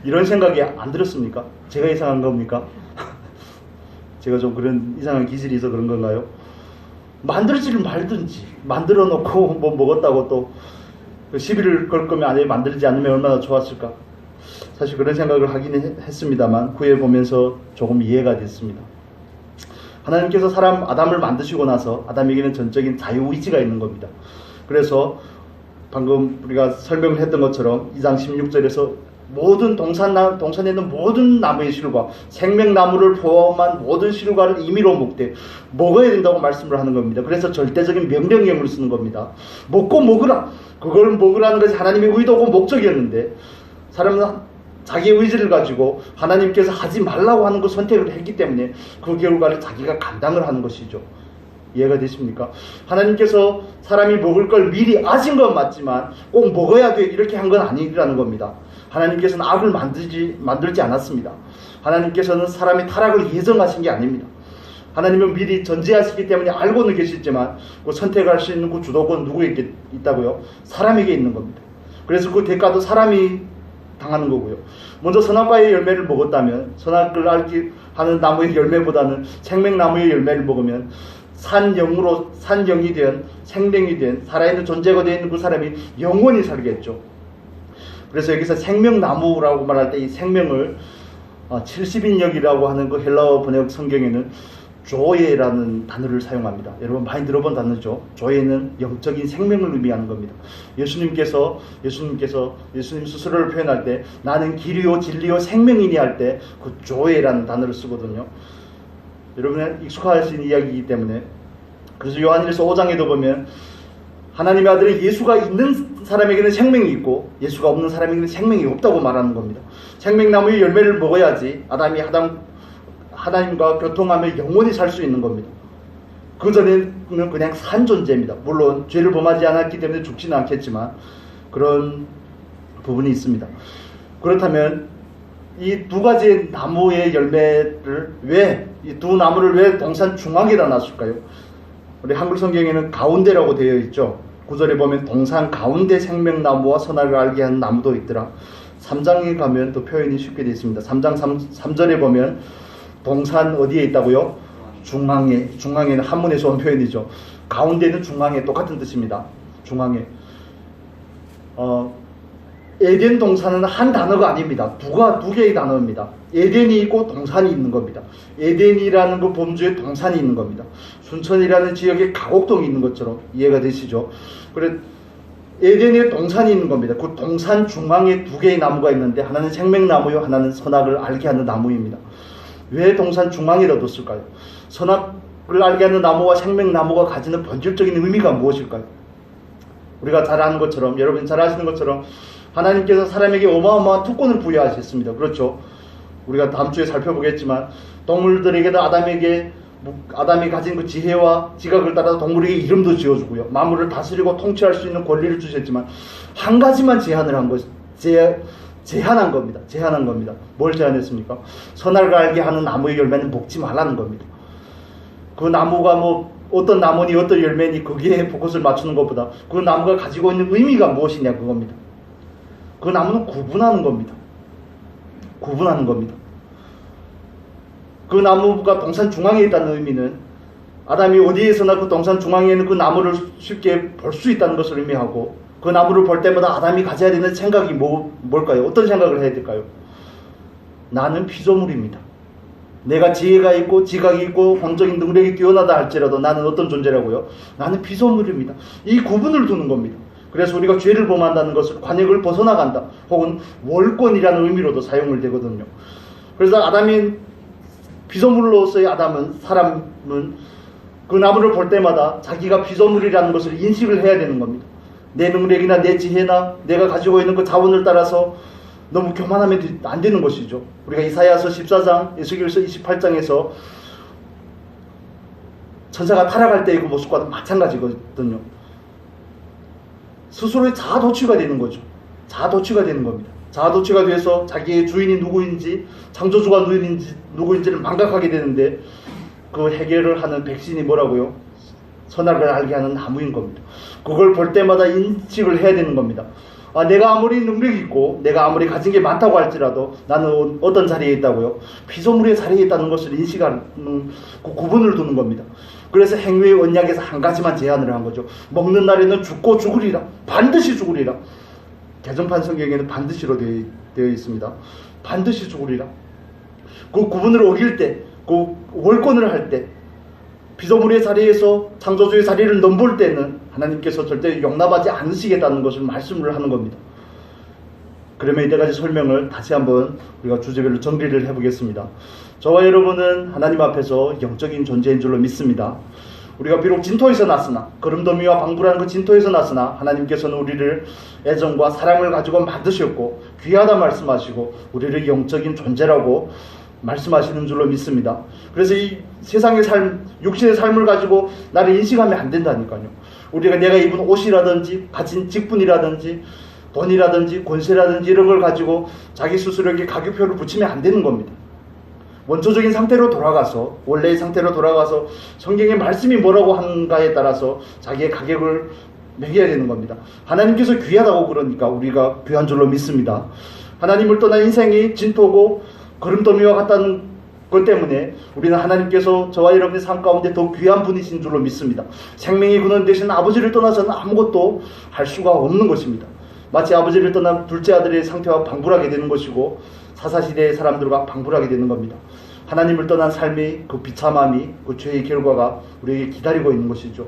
이런 생각이 안 들었습니까? 제가 이상한 겁니까? 제가 좀 그런 이상한 기질이 있어 그런 건가요? 만들지를 말든지 만들어 놓고 뭐 먹었다고 또 시비를 걸 거면 아니 만들지 않으면 얼마나 좋았을까? 사실 그런 생각을 하긴 했습니다만 구해 보면서 조금 이해가 됐습니다. 하나님께서 사람 아담을 만드시고 나서 아담에게는 전적인 자유의지가 있는 겁니다. 그래서 방금 우리가 설명을 했던 것처럼 2장 16절에서 모든 동산에 있는 모든 나무의 실과 생명나무를 포함한 모든 실과를 임의로 먹되 먹어야 된다고 말씀을 하는 겁니다. 그래서 절대적인 명령형을 쓰는 겁니다. 먹고 먹으라. 그걸 먹으라는 것이 하나님의 의도고 목적이었는데 사람은 자기의 의지를 가지고 하나님께서 하지 말라고 하는 걸 선택을 했기 때문에 그 결과를 자기가 감당을 하는 것이죠. 이해가 되십니까? 하나님께서 사람이 먹을 걸 미리 아신 건 맞지만 꼭 먹어야 돼 이렇게 한 건 아니라는 겁니다. 하나님께서는 악을 만들지 않았습니다. 하나님께서는 사람의 타락을 예정하신 게 아닙니다. 하나님은 미리 전제하시기 때문에 알고는 계시지만 그 선택할 수 있는 그 주도권 누구에게 있다고요? 사람에게 있는 겁니다. 그래서 그 대가도 사람이 당하는 거고요. 먼저 선악과의 열매를 먹었다면 선악을 알게 하는 나무의 열매보다는 생명나무의 열매를 먹으면 산영이 된 생명이 된 살아있는 존재가 되어 있는 그 사람이 영원히 살겠죠. 그래서 여기서 생명나무라고 말할 때 이 생명을 70인역이라고 하는 그 헬라어 번역 성경에는 조예라는 단어를 사용합니다. 여러분 많이 들어본 단어죠. 조예는 영적인 생명을 의미하는 겁니다. 예수님 스스로를 표현할 때 나는 길이요 진리요 생명이니 할 때 그 조예라는 단어를 쓰거든요. 여러분은 익숙하신 이야기이기 때문에 그래서 요한일서 5장에도 보면 하나님의 아들인 예수가 있는 사람에게는 생명이 있고 예수가 없는 사람에게는 생명이 없다고 말하는 겁니다. 생명나무의 열매를 먹어야지 아담이 하나님과 교통하며 영원히 살 수 있는 겁니다. 그 전에는 그냥 산 존재입니다. 물론 죄를 범하지 않았기 때문에 죽지는 않겠지만 그런 부분이 있습니다. 그렇다면 이 두 가지의 나무의 열매를 이 두 나무를 왜 동산 중앙에다 놨을까요? 우리 한글 성경에는 가운데라고 되어 있죠. 9절에 보면 동산 가운데 생명나무와 선악을 알게 하는 나무도 있더라. 3장에 가면 또 표현이 쉽게 되어 있습니다. 3장 3절에 보면 동산 어디에 있다고요? 중앙에는 한문에서 온 표현이죠. 가운데는 중앙에 똑같은 뜻입니다. 중앙에. 에덴 동산은 한 단어가 아닙니다. 두 개의 단어입니다. 에덴이 있고 동산이 있는 겁니다. 에덴이라는 그 범주에 동산이 있는 겁니다. 순천이라는 지역에 가곡동이 있는 것처럼 이해가 되시죠? 그래 에덴에 동산이 있는 겁니다. 그 동산 중앙에 두 개의 나무가 있는데 하나는 생명나무요, 하나는 선악을 알게 하는 나무입니다. 왜 동산 중앙에다 뒀을까요? 선악을 알게 하는 나무와 생명나무가 가지는 본질적인 의미가 무엇일까요? 우리가 잘 아는 것처럼, 여러분 잘 아시는 것처럼 하나님께서 사람에게 어마어마한 특권을 부여하셨습니다. 그렇죠? 우리가 다음 주에 살펴보겠지만 동물들에게도 아담이 가진 그 지혜와 지각을 따라서 동물에게 이름도 지어주고요. 만물을 다스리고 통치할 수 있는 권리를 주셨지만 한 가지만 제한한 겁니다. 뭘 제한했습니까? 선악을 알게 하는 나무의 열매는 먹지 말라는 겁니다. 그 나무가 어떤 나무니 어떤 열매니 거기에 포커스를 맞추는 것보다 그 나무가 가지고 있는 의미가 무엇이냐 그겁니다. 그 나무는 구분하는 겁니다. 구분하는 겁니다. 그 나무가 동산 중앙에 있다는 의미는 아담이 어디에서나 그 동산 중앙에 있는 그 나무를 쉽게 볼 수 있다는 것을 의미하고, 그 나무를 볼 때마다 아담이 가져야 되는 생각이 뭘까요? 어떤 생각을 해야 될까요? 나는 피조물입니다. 내가 지혜가 있고 지각이 있고 본적인 능력이 뛰어나다 할지라도 나는 어떤 존재라고요? 나는 피조물입니다. 이 구분을 두는 겁니다. 그래서 우리가 죄를 범한다는 것을 관역을 벗어나간다 혹은 월권이라는 의미로도 사용을 되거든요. 그래서 아담이 피조물로서의 사람은 그 나무를 볼 때마다 자기가 피조물이라는 것을 인식을 해야 되는 겁니다. 내 능력이나 내 지혜나 내가 가지고 있는 그 자원을 따라서 너무 교만하면 안 되는 것이죠. 우리가 이사야서 14장, 에스겔서 28장에서 천사가 타락할 때의 그 모습과도 마찬가지거든요. 스스로의 자아도취가 되는 거죠. 자아도취가 되는 겁니다. 자아도취가 돼서 자기의 주인이 누구인지, 창조주가 누구인지를 망각하게 되는데, 그 해결을 하는 백신이 뭐라고요? 선악을 알게 하는 나무인 겁니다. 그걸 볼 때마다 인식을 해야 되는 겁니다. 내가 아무리 능력이 있고 내가 아무리 가진 게 많다고 할지라도 나는 어떤 자리에 있다고요? 피조물의 자리에 있다는 것을 인식하는 그 구분을 두는 겁니다. 그래서 행위의 언약에서 한 가지만 제한을 한 거죠. 먹는 날에는 죽고 죽으리라. 반드시 죽으리라. 개정판 성경에는 반드시로 되어 있습니다. 반드시 죽으리라. 그 구분을 어길 때, 그 월권을 할 때, 피조물의 자리에서 창조주의 자리를 넘볼 때는 하나님께서 절대 용납하지 않으시겠다는 것을 말씀을 하는 겁니다. 그러면 이때까지 설명을 다시 한번 우리가 주제별로 정리를 해보겠습니다. 저와 여러분은 하나님 앞에서 영적인 존재인 줄로 믿습니다. 우리가 비록 진토에서 났으나, 거름더미와 방부라는 그 진토에서 났으나 하나님께서는 우리를 애정과 사랑을 가지고 만드셨고 귀하다 말씀하시고 우리를 영적인 존재라고 말씀하시는 줄로 믿습니다. 그래서 이 세상의 삶, 육신의 삶을 가지고 나를 인식하면 안 된다니까요. 우리가 내가 입은 옷이라든지 가진 직분이라든지 돈이라든지 권세라든지 이런 걸 가지고 자기 스스로에게 가격표를 붙이면 안 되는 겁니다. 원초적인 상태로 돌아가서, 원래의 상태로 돌아가서 성경의 말씀이 뭐라고 하는가에 따라서 자기의 가격을 매겨야 되는 겁니다. 하나님께서 귀하다고 그러니까 우리가 귀한 줄로 믿습니다. 하나님을 떠난 인생이 진토고 거름더미와 같다는 것 때문에 우리는 하나님께서 저와 여러분의 삶 가운데 더 귀한 분이신 줄로 믿습니다. 생명의 근원 되신 아버지를 떠나서는 아무것도 할 수가 없는 것입니다. 마치 아버지를 떠난 둘째 아들의 상태와 방불하게 되는 것이고 사사시대의 사람들과 방불하게 되는 겁니다. 하나님을 떠난 삶의 그 비참함이, 그 죄의 결과가 우리에게 기다리고 있는 것이죠.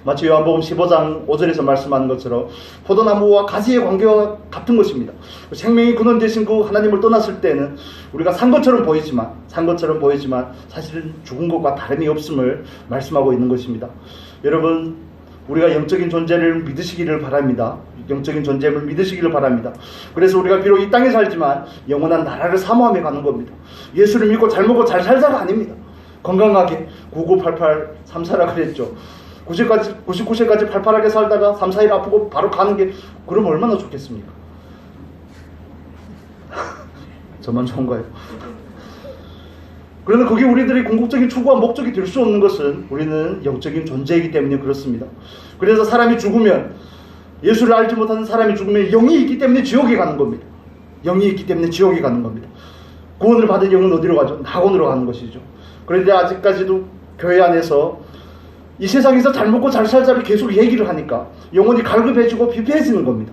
마치 요한복음 15장 5절에서 말씀하는 것처럼 포도나무와 가지의 관계와 같은 것입니다. 생명의 근원 되신 그 하나님을 떠났을 때는 우리가 산 것처럼 보이지만 사실은 죽은 것과 다름이 없음을 말씀하고 있는 것입니다. 여러분, 우리가 영적인 존재를 믿으시기를 바랍니다. 영적인 존재를 믿으시기를 바랍니다. 그래서 우리가 비록 이 땅에 살지만 영원한 나라를 사모하며 가는 겁니다. 예수를 믿고 잘 먹고 잘 살자가 아닙니다. 건강하게 9988 34라 그랬죠. 99세까지 팔팔하게 살다가 3, 4일 아프고 바로 가는 게 그럼 얼마나 좋겠습니까? 저만 좋은가요? 그런데 그게 우리들의 궁극적인 추구와 목적이 될 수 없는 것은 우리는 영적인 존재이기 때문에 그렇습니다. 그래서 사람이 죽으면, 예수를 알지 못하는 사람이 죽으면 영이 있기 때문에 지옥에 가는 겁니다. 영이 있기 때문에 지옥에 가는 겁니다. 구원을 받은 영은 어디로 가죠? 낙원으로 가는 것이죠. 그런데 아직까지도 교회 안에서 이 세상에서 잘 먹고 잘 살자를 계속 얘기를 하니까 영혼이 갈급해지고 피폐해지는 겁니다.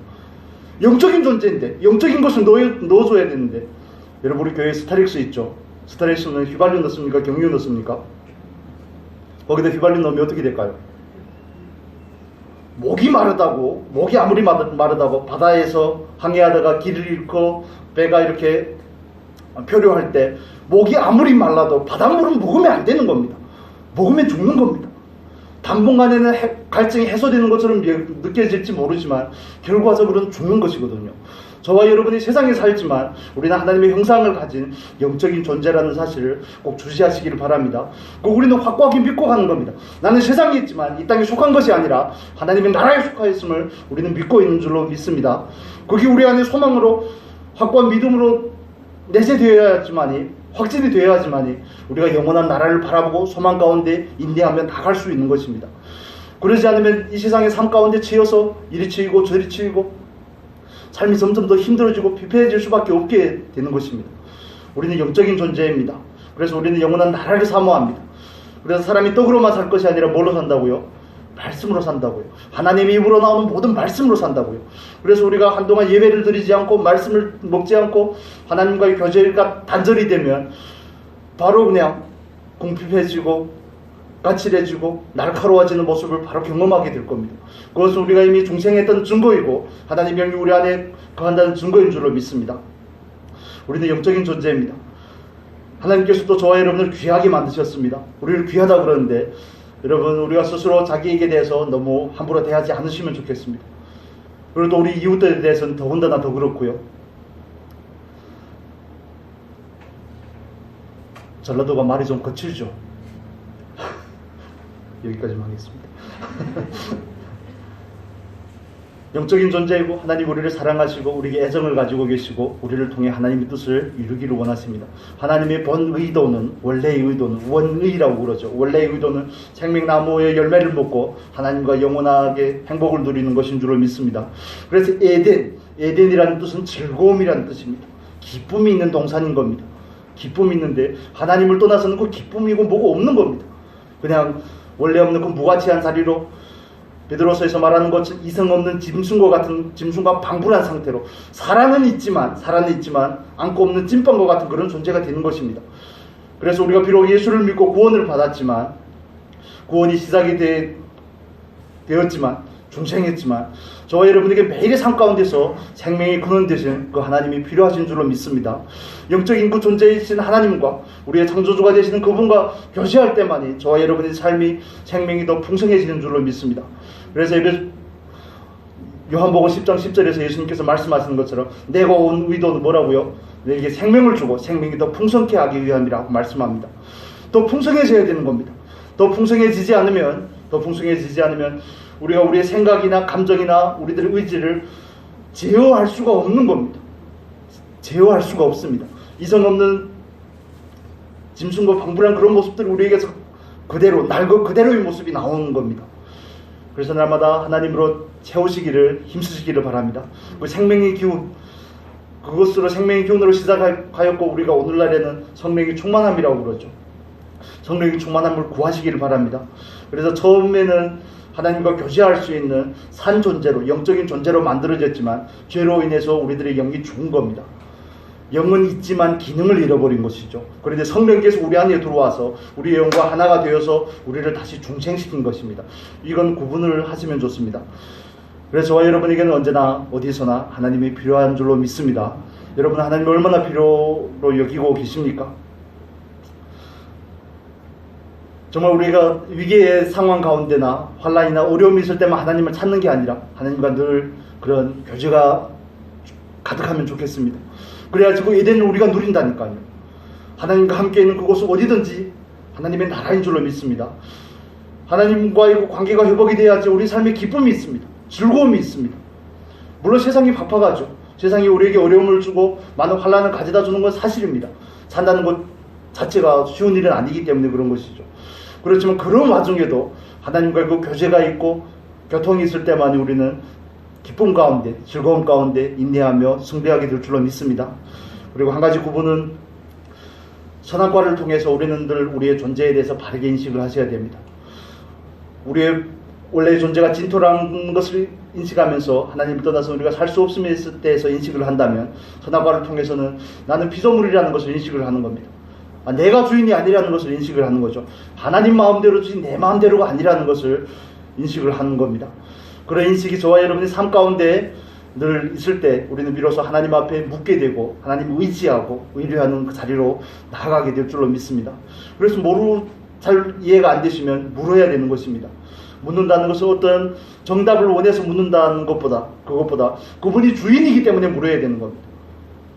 영적인 존재인데, 영적인 것을 넣어줘야 되는데, 여러분 우리 교회에 스타렉스 있죠? 스타렉스는 휘발유 넣습니까? 경유 넣습니까? 거기다 휘발유 넣으면 어떻게 될까요? 목이 아무리 마르다고 바다에서 항해하다가 길을 잃고 배가 이렇게 표류할 때 목이 아무리 말라도 바닷물은 먹으면 안 되는 겁니다. 먹으면 죽는 겁니다. 당분간에는 갈증이 해소되는 것처럼 느껴질지 모르지만 결과적으로는 죽는 것이거든요. 저와 여러분이 세상에 살지만 우리는 하나님의 형상을 가진 영적인 존재라는 사실을 꼭 주시하시기를 바랍니다. 꼭 우리는 확고하게 믿고 가는 겁니다. 나는 세상에 있지만 이 땅에 속한 것이 아니라 하나님의 나라에 속하였음을 우리는 믿고 있는 줄로 믿습니다. 그게 우리 안에 소망으로 확고한 믿음으로 내재되어야지만이 확진이 되어야지만이 우리가 영원한 나라를 바라보고 소망 가운데 인내하며 나갈 수 있는 것입니다. 그러지 않으면 이 세상의 삶 가운데 치여서 이리 치이고 저리 치이고 삶이 점점 더 힘들어지고 피폐해질 수밖에 없게 되는 것입니다. 우리는 영적인 존재입니다. 그래서 우리는 영원한 나라를 사모합니다. 그래서 사람이 떡으로만 살 것이 아니라 뭘로 산다고요? 말씀으로 산다고요. 하나님의 입으로 나오는 모든 말씀으로 산다고요. 그래서 우리가 한동안 예배를 드리지 않고 말씀을 먹지 않고 하나님과의 교제가 단절이 되면 바로 그냥 궁핍해지고 까칠해지고 날카로워지는 모습을 바로 경험하게 될 겁니다. 그것은 우리가 이미 중생했던 증거이고 하나님의 영이 우리 안에 거한다는 증거인 줄로 믿습니다. 우리는 영적인 존재입니다. 하나님께서 또 저와 여러분을 귀하게 만드셨습니다. 우리를 귀하다 그러는데 여러분, 우리가 스스로 자기에게 대해서 너무 함부로 대하지 않으시면 좋겠습니다. 그리고 또 우리 이웃들에 대해서는 더군다나 더 그렇고요. 전라도가 말이 좀 거칠죠. 여기까지만 하겠습니다. 영적인 존재이고 하나님 우리를 사랑하시고 우리에게 애정을 가지고 계시고 우리를 통해 하나님의 뜻을 이루기를 원하십니다. 하나님의 본 의도는, 원래의 의도는 원의라고 그러죠. 원래의 의도는 생명나무의 열매를 먹고 하나님과 영원하게 행복을 누리는 것인 줄로 믿습니다. 그래서 에덴이라는 뜻은 즐거움이라는 뜻입니다. 기쁨이 있는 동산인 겁니다. 기쁨이 있는데 하나님을 떠나서는 그 기쁨이고 뭐고 없는 겁니다. 그냥 원래 없는 그 무가치한 자리로 베드로서에서 말하는 것은 이성 없는 짐승과 같은, 짐승과 방불한 상태로 살아는 있지만 안고 없는 찐빵과 같은 그런 존재가 되는 것입니다. 그래서 우리가 비록 예수를 믿고 구원을 받았지만, 구원이 시작이 되었지만, 중생했지만 저와 여러분에게 매일의 삶 가운데서 생명의 근원 되신 그 하나님이 필요하신 줄로 믿습니다. 영적인 그 존재이신 하나님과 우리의 창조주가 되시는 그분과 교제할 때만이 저와 여러분의 삶이, 생명이 더 풍성해지는 줄로 믿습니다. 그래서 요한복음 10장 10절에서 예수님께서 말씀하시는 것처럼 내가 온 의도는 뭐라고요? 내게 생명을 주고 생명이 더 풍성케 하기 위함이라고 말씀합니다. 더 풍성해져야 되는 겁니다. 더 풍성해지지 않으면 우리가 우리의 생각이나 감정이나 우리들의 의지를 제어할 수가 없는 겁니다. 제어할 수가 없습니다. 이성 없는 짐승과 방불한 그런 모습들이 우리에게서 그대로, 그대로의 모습이 나오는 겁니다. 그래서 날마다 하나님으로 채우시기를 힘쓰시기를 바랍니다. 그 생명의 기운, 그것으로 생명의 기운으로 시작하였고 우리가 오늘날에는 성령의 충만함이라고 그러죠. 성령의 충만함을 구하시기를 바랍니다. 그래서 처음에는 하나님과 교제할 수 있는 산 존재로, 영적인 존재로 만들어졌지만 죄로 인해서 우리들의 영이 죽은 겁니다. 영은 있지만 기능을 잃어버린 것이죠. 그런데 성령께서 우리 안에 들어와서 우리의 영과 하나가 되어서 우리를 다시 중생시킨 것입니다. 이건 구분을 하시면 좋습니다. 그래서 저와 여러분에게는 언제나 어디서나 하나님이 필요한 줄로 믿습니다. 여러분, 하나님을 얼마나 필요로 여기고 계십니까? 정말 우리가 위기의 상황 가운데나 환난이나 어려움이 있을 때만 하나님을 찾는 게 아니라 하나님과 늘 그런 교제가 가득하면 좋겠습니다. 그래야지 그 에덴을 우리가 누린다니까요. 하나님과 함께 있는 그곳은 어디든지 하나님의 나라인 줄로 믿습니다. 하나님과의 관계가 회복이 돼야지 우리 삶에 기쁨이 있습니다. 즐거움이 있습니다. 물론 세상이 바빠가죠. 세상이 우리에게 어려움을 주고 많은 환난을 가져다 주는 건 사실입니다. 산다는 것 자체가 쉬운 일은 아니기 때문에 그런 것이죠. 그렇지만 그런 와중에도 하나님과의 그 교제가 있고 교통이 있을 때만이 우리는 기쁨 가운데, 즐거움 가운데 인내하며 승리하게 될 줄로 믿습니다. 그리고 한 가지 구분은 선악과를 통해서 우리는 늘 우리의 존재에 대해서 바르게 인식을 하셔야 됩니다. 우리의 원래의 존재가 진토라는 것을 인식하면서 하나님을 떠나서 우리가 살 수 없음에 대해서 인식을 한다면 선악과를 통해서는 나는 피조물이라는 것을 인식을 하는 겁니다. 내가 주인이 아니라는 것을 인식을 하는 거죠. 하나님 마음대로 주인 내 마음대로가 아니라는 것을 인식을 하는 겁니다. 그런 인식이 저와 여러분의 삶 가운데 늘 있을 때 우리는 비로소 하나님 앞에 묻게 되고 하나님을 의지하고 의뢰하는 그 자리로 나아가게 될 줄로 믿습니다. 그래서 잘 이해가 안 되시면 물어야 되는 것입니다. 묻는다는 것은 어떤 정답을 원해서 묻는다는 것보다 그분이 주인이기 때문에 물어야 되는 겁니다.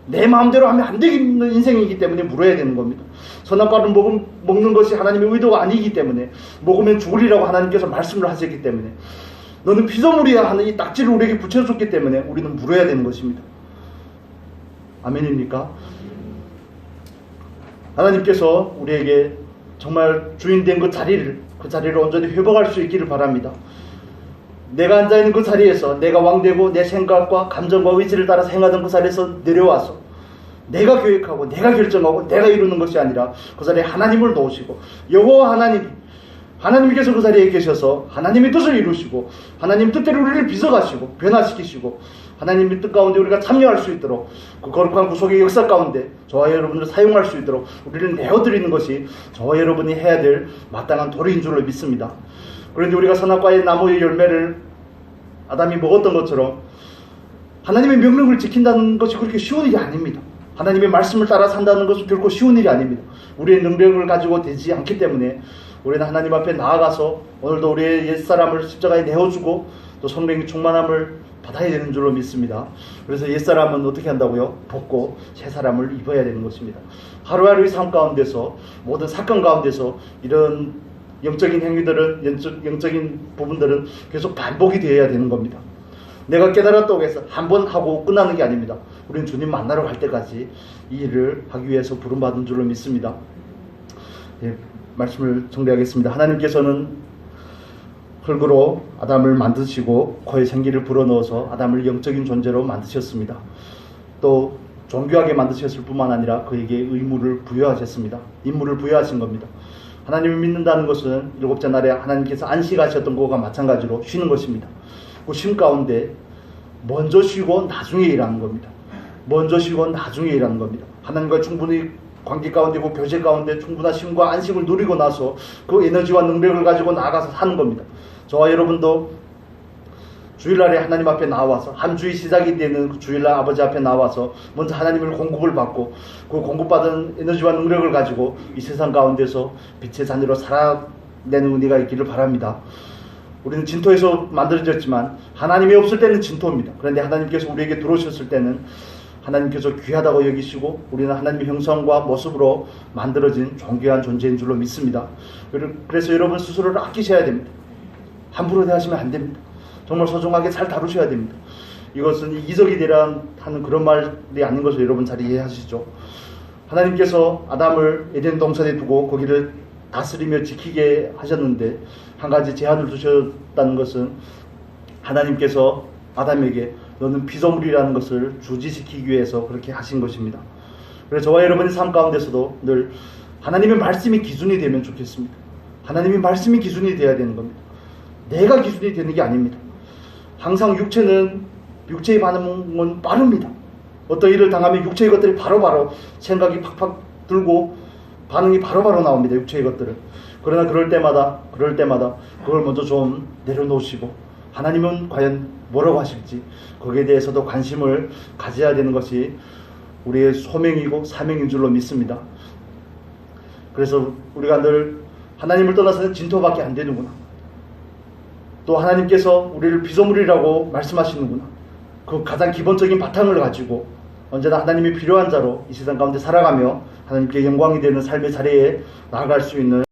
내 마음대로 하면 안 되는 인생이기 때문에 물어야 되는 겁니다. 선악과를 먹는 것이 하나님의 의도가 아니기 때문에, 먹으면 죽으리라고 하나님께서 말씀을 하셨기 때문에, 너는 피조물이야 하는 이 딱지를 우리에게 붙여줬기 때문에 우리는 물어야 되는 것입니다. 아멘입니까? 하나님께서 우리에게 정말 주인된 그 자리를 온전히 회복할 수 있기를 바랍니다. 내가 앉아있는 그 자리에서 내가 왕되고 내 생각과 감정과 의지를 따라 행하던 그 자리에서 내려와서 내가 계획하고 내가 결정하고 내가 이루는 것이 아니라 그 자리에 하나님을 놓으시고 여호와 하나님께서 그 자리에 계셔서 하나님의 뜻을 이루시고 하나님 뜻대로 우리를 빚어가시고 변화시키시고 하나님의 뜻 가운데 우리가 참여할 수 있도록 그 거룩한 구속의 역사 가운데 저와 여러분들을 사용할 수 있도록 우리를 내어드리는 것이 저와 여러분이 해야 될 마땅한 도리인 줄로 믿습니다. 그런데 우리가 선악과의 나무의 열매를 아담이 먹었던 것처럼 하나님의 명령을 지킨다는 것이 그렇게 쉬운 일이 아닙니다. 하나님의 말씀을 따라 산다는 것은 결코 쉬운 일이 아닙니다. 우리의 능력을 가지고 되지 않기 때문에 우리는 하나님 앞에 나아가서 오늘도 우리의 옛사람을 십자가에 내어주고 또 성령의 충만함을 받아야 되는 줄로 믿습니다. 그래서 옛사람은 어떻게 한다고요? 벗고 새사람을 입어야 되는 것입니다. 하루하루의 삶 가운데서 모든 사건 가운데서 이런 영적인 행위들은 영적인 부분들은 계속 반복이 되어야 되는 겁니다. 내가 깨달았다고 해서 한 번 하고 끝나는 게 아닙니다. 우리는 주님 만나러 갈 때까지 이 일을 하기 위해서 부름받은 줄로 믿습니다. 예, 말씀을 정리하겠습니다. 하나님께서는 흙으로 아담을 만드시고 코에 생기를 불어넣어서 아담을 영적인 존재로 만드셨습니다. 또 존귀하게 만드셨을 뿐만 아니라 그에게 의무를 부여하셨습니다. 임무를 부여하신 겁니다. 하나님을 믿는다는 것은 일곱째 날에 하나님께서 안식하셨던 것과 마찬가지로 쉬는 것입니다. 그 쉼 가운데 먼저 쉬고 나중에 일하는 겁니다. 먼저 쉬고 나중에 일하는 겁니다. 하나님과 충분히 관계 가운데 그 교제 가운데 충분한 쉼과 안식을 누리고 나서 그 에너지와 능력을 가지고 나가서 사는 겁니다. 저와 여러분도 주일날에 하나님 앞에 나와서 한 주의 시작이 되는 그 주일날 아버지 앞에 나와서 먼저 하나님을 공급을 받고 그 공급받은 에너지와 능력을 가지고 이 세상 가운데서 빛의 자녀로 살아내는 은혜가 있기를 바랍니다. 우리는 진토에서 만들어졌지만 하나님이 없을 때는 진토입니다. 그런데 하나님께서 우리에게 들어오셨을 때는 하나님께서 귀하다고 여기시고 우리는 하나님의 형상과 모습으로 만들어진 존귀한 존재인 줄로 믿습니다. 그래서 여러분 스스로를 아끼셔야 됩니다. 함부로 대하시면 안 됩니다. 정말 소중하게 잘 다루셔야 됩니다. 이것은 이기적이 되라 하는 그런 말이 아닌 것을 여러분 잘 이해하시죠. 하나님께서 아담을 에덴 동산에 두고 거기를 다스리며 지키게 하셨는데 한 가지 제한을 두셨다는 것은 하나님께서 아담에게 너는 피조물이라는 것을 주지시키기 위해서 그렇게 하신 것입니다. 그래서 저와 여러분의 삶 가운데서도 늘 하나님의 말씀이 기준이 되면 좋겠습니다. 하나님의 말씀이 기준이 되어야 되는 겁니다. 내가 기준이 되는 게 아닙니다. 항상 육체의 반응은 빠릅니다. 어떤 일을 당하면 육체의 것들이 바로바로 생각이 팍팍 들고 반응이 바로바로 나옵니다. 육체의 것들은. 그러나 그럴 때마다 그걸 먼저 좀 내려놓으시고 하나님은 과연 뭐라고 하실지 거기에 대해서도 관심을 가져야 되는 것이 우리의 소명이고 사명인 줄로 믿습니다. 그래서 우리가 늘 하나님을 떠나서는 진토밖에 안 되는구나. 또 하나님께서 우리를 피조물이라고 말씀하시는구나. 그 가장 기본적인 바탕을 가지고 언제나 하나님이 필요한 자로 이 세상 가운데 살아가며 하나님께 영광이 되는 삶의 자리에 나아갈 수 있는